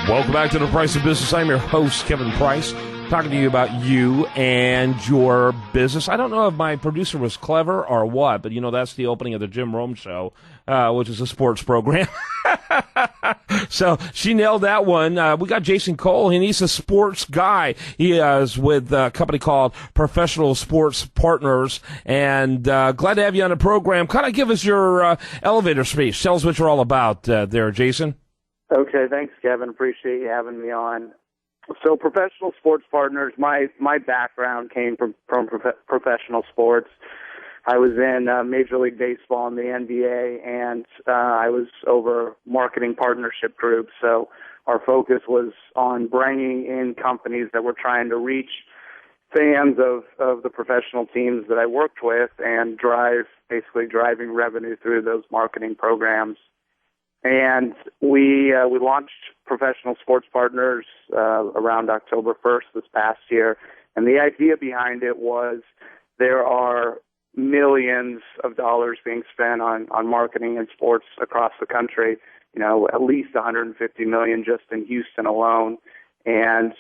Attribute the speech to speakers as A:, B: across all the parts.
A: Welcome back to The Price of Business. I'm your host, Kevin Price, talking to you about you and your business. I don't know if my producer was clever or what, but, that's the opening of the Jim Rome Show, which is a sports program. So she nailed that one. We got Jason Kohll, and he's a sports guy. He is with a company called Professional Sports Partners, and glad to have you on the program. Kind of give us your elevator speech. Tell us what you're all about there, Jason.
B: Okay, thanks, Kevin. Appreciate you having me on. So Professional Sports Partners, my background came from professional sports. I was in Major League Baseball and the NBA, and I was over marketing partnership groups. So our focus was on bringing in companies that were trying to reach fans of the professional teams that I worked with and basically driving revenue through those marketing programs. And we launched Professional Sports Partners around October 1st this past year. And the idea behind it was there are millions of dollars being spent on marketing and sports across the country, at least 150 million just in Houston alone. And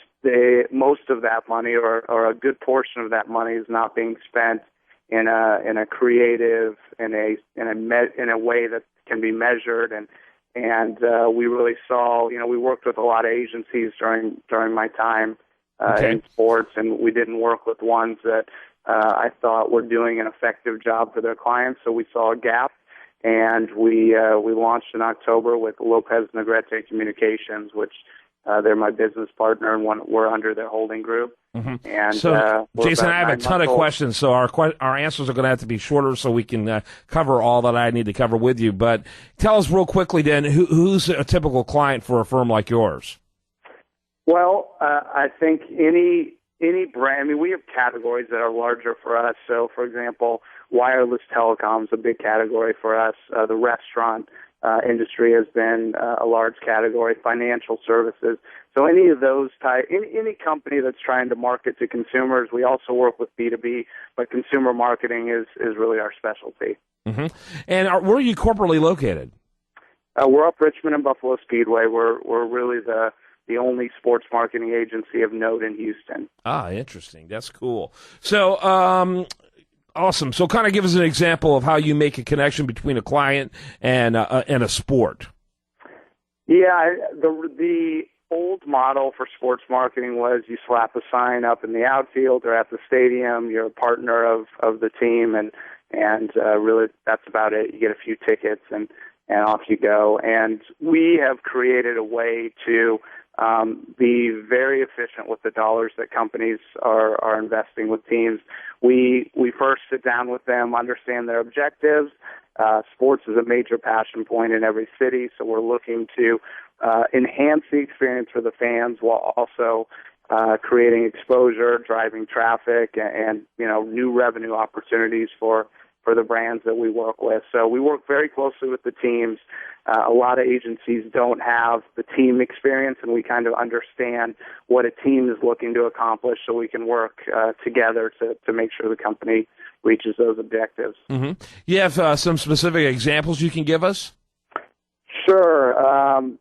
B: most of that money, or a good portion of that money, is not being spent in a creative, in a way that can be measured. And we really saw, we worked with a lot of agencies during my time in sports, and we didn't work with ones that I thought were doing an effective job for their clients. So we saw a gap, and we launched in October with Lopez Negrete Communications, which they're my business partner, and we're under their holding group.
A: Mm-hmm.
B: And
A: so, Jason, I have a ton of questions, so our answers are going to have to be shorter so we can cover all that I need to cover with you. But tell us real quickly, then, who's a typical client for a firm like yours?
B: Well, I think any brand. I mean, we have categories that are larger for us. So, for example, wireless telecom is a big category for us. The restaurant industry has been a large category. Financial services. So any of those any company that's trying to market to consumers. We also work with B2B, but consumer marketing is really our specialty.
A: Mm-hmm. And where are you corporately located?
B: We're up Richmond and Buffalo Speedway. We're really the only sports marketing agency of note in Houston.
A: Ah, interesting. That's cool. So, awesome. So kind of give us an example of how you make a connection between a client and a sport.
B: Yeah, the old model for sports marketing was you slap a sign up in the outfield or at the stadium. You're a partner of the team, and really that's about it. You get a few tickets and off you go. And we have created a way to be very efficient with the dollars that companies are investing with teams. We first sit down with them, understand their objectives. Sports is a major passion point in every city, so we're looking to enhance the experience for the fans while also creating exposure, driving traffic, and new revenue opportunities for the brands that we work with. So we work very closely with the teams. A lot of agencies don't have the team experience, and we kind of understand what a team is looking to accomplish so we can work together to make sure the company reaches those objectives.
A: Mm-hmm. You have some specific examples you can give us?
B: Sure.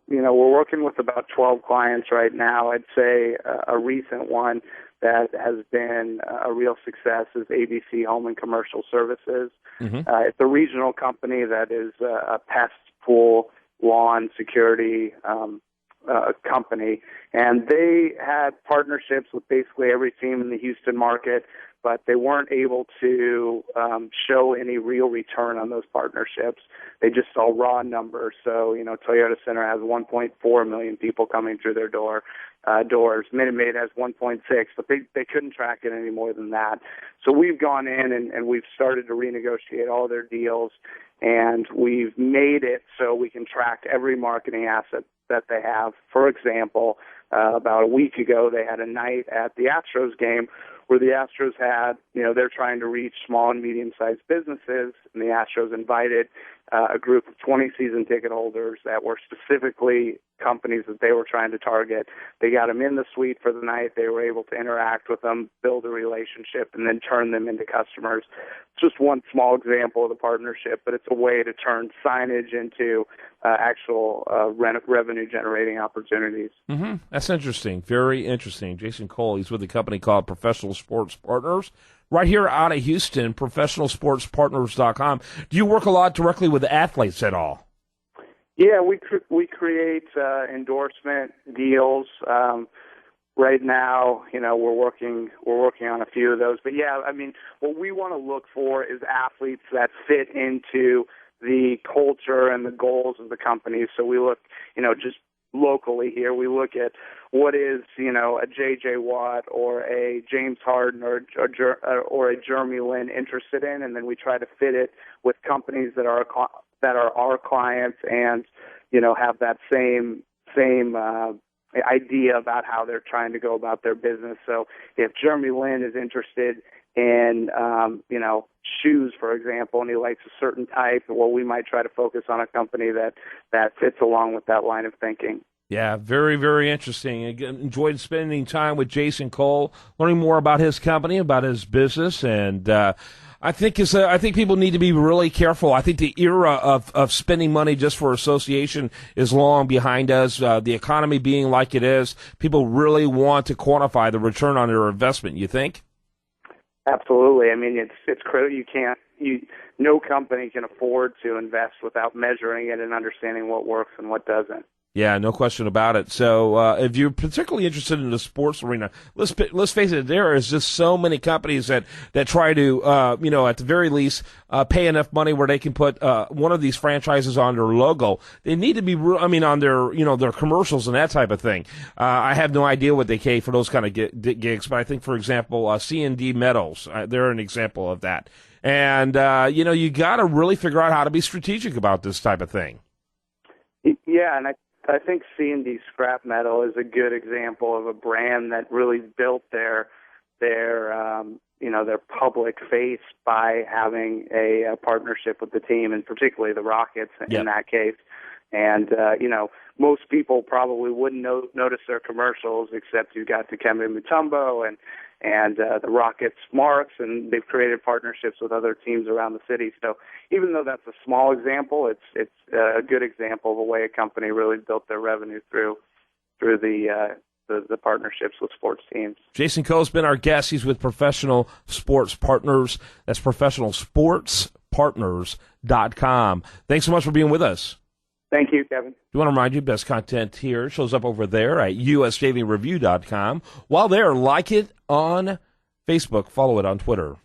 B: We're working with about 12 clients right now. I'd say a recent one that has been a real success is ABC Home and Commercial Services. Mm-hmm. It's a regional company that is a pest, pool, lawn security company, and they had partnerships with basically every team in the Houston market, but they weren't able to show any real return on those partnerships. They just saw raw numbers. So, Toyota Center has 1.4 million people coming through their doors. Minute Maid has 1.6, but they couldn't track it any more than that. So we've gone in and we've started to renegotiate all their deals, and we've made it so we can track every marketing asset that they have. For example, about a week ago, they had a night at the Astros game where the Astros had, they're trying to reach small and medium-sized businesses, and the Astros invited a group of 20 season ticket holders that were specifically companies that they were trying to target. They got them in the suite for the night. They were able to interact with them, build a relationship, and then turn them into customers. It's just one small example of the partnership, but it's a way to turn signage into actual revenue-generating opportunities.
A: Mm-hmm. That's interesting. Very interesting. Jason Kohll, he's with a company called Professional Sports Partners, right here out of Houston, professionalsportspartners.com. Do you work a lot directly with athletes at all?
B: Yeah, we create endorsement deals. Right now, we're working on a few of those. But yeah, I mean, what we want to look for is athletes that fit into the culture and the goals of the company. So we look, just locally here, we look at what is, a J.J. Watt or a James Harden or a Jeremy Lin interested in, and then we try to fit it with companies that are our clients and, have that same idea about how they're trying to go about their business. So if Jeremy Lin is interested in, shoes, for example, and he likes a certain type, well, we might try to focus on a company that fits along with that line of thinking.
A: Yeah, very, very interesting. Again, enjoyed spending time with Jason Kohll, learning more about his company, about his business, and I think people need to be really careful. I think the era of spending money just for association is long behind us. The economy being like it is, people really want to quantify the return on their investment. You think?
B: Absolutely. I mean, it's critical. No company can afford to invest without measuring it and understanding what works and what doesn't.
A: Yeah, no question about it. So, if you're particularly interested in the sports arena, let's face it, there is just so many companies that try to, at the very least, pay enough money where they can put one of these franchises on their logo. They need to be, on their, their commercials and that type of thing. I have no idea what they pay for those kind of gigs, but I think, for example, C&D Metals, they're an example of that. And you got to really figure out how to be strategic about this type of thing.
B: Yeah, and I think C&D Scrap Metal is a good example of a brand that really built their public face by having a partnership with the team, and particularly the Rockets in that case. And most people probably wouldn't notice their commercials, except you got Dikembe Mutombo and the Rockets marks, and they've created partnerships with other teams around the city. So even though that's a small example, it's a good example of a way a company really built their revenue through the partnerships with sports teams. Jason
A: Kohll has been our guest. He's with Professional Sports Partners. That's professionalsportspartners.com. Thanks so much for being with us.
B: Thank you, Kevin.
A: We want to remind you, best content here shows up over there at usdailyreview.com. While there, like it on Facebook, follow it on Twitter.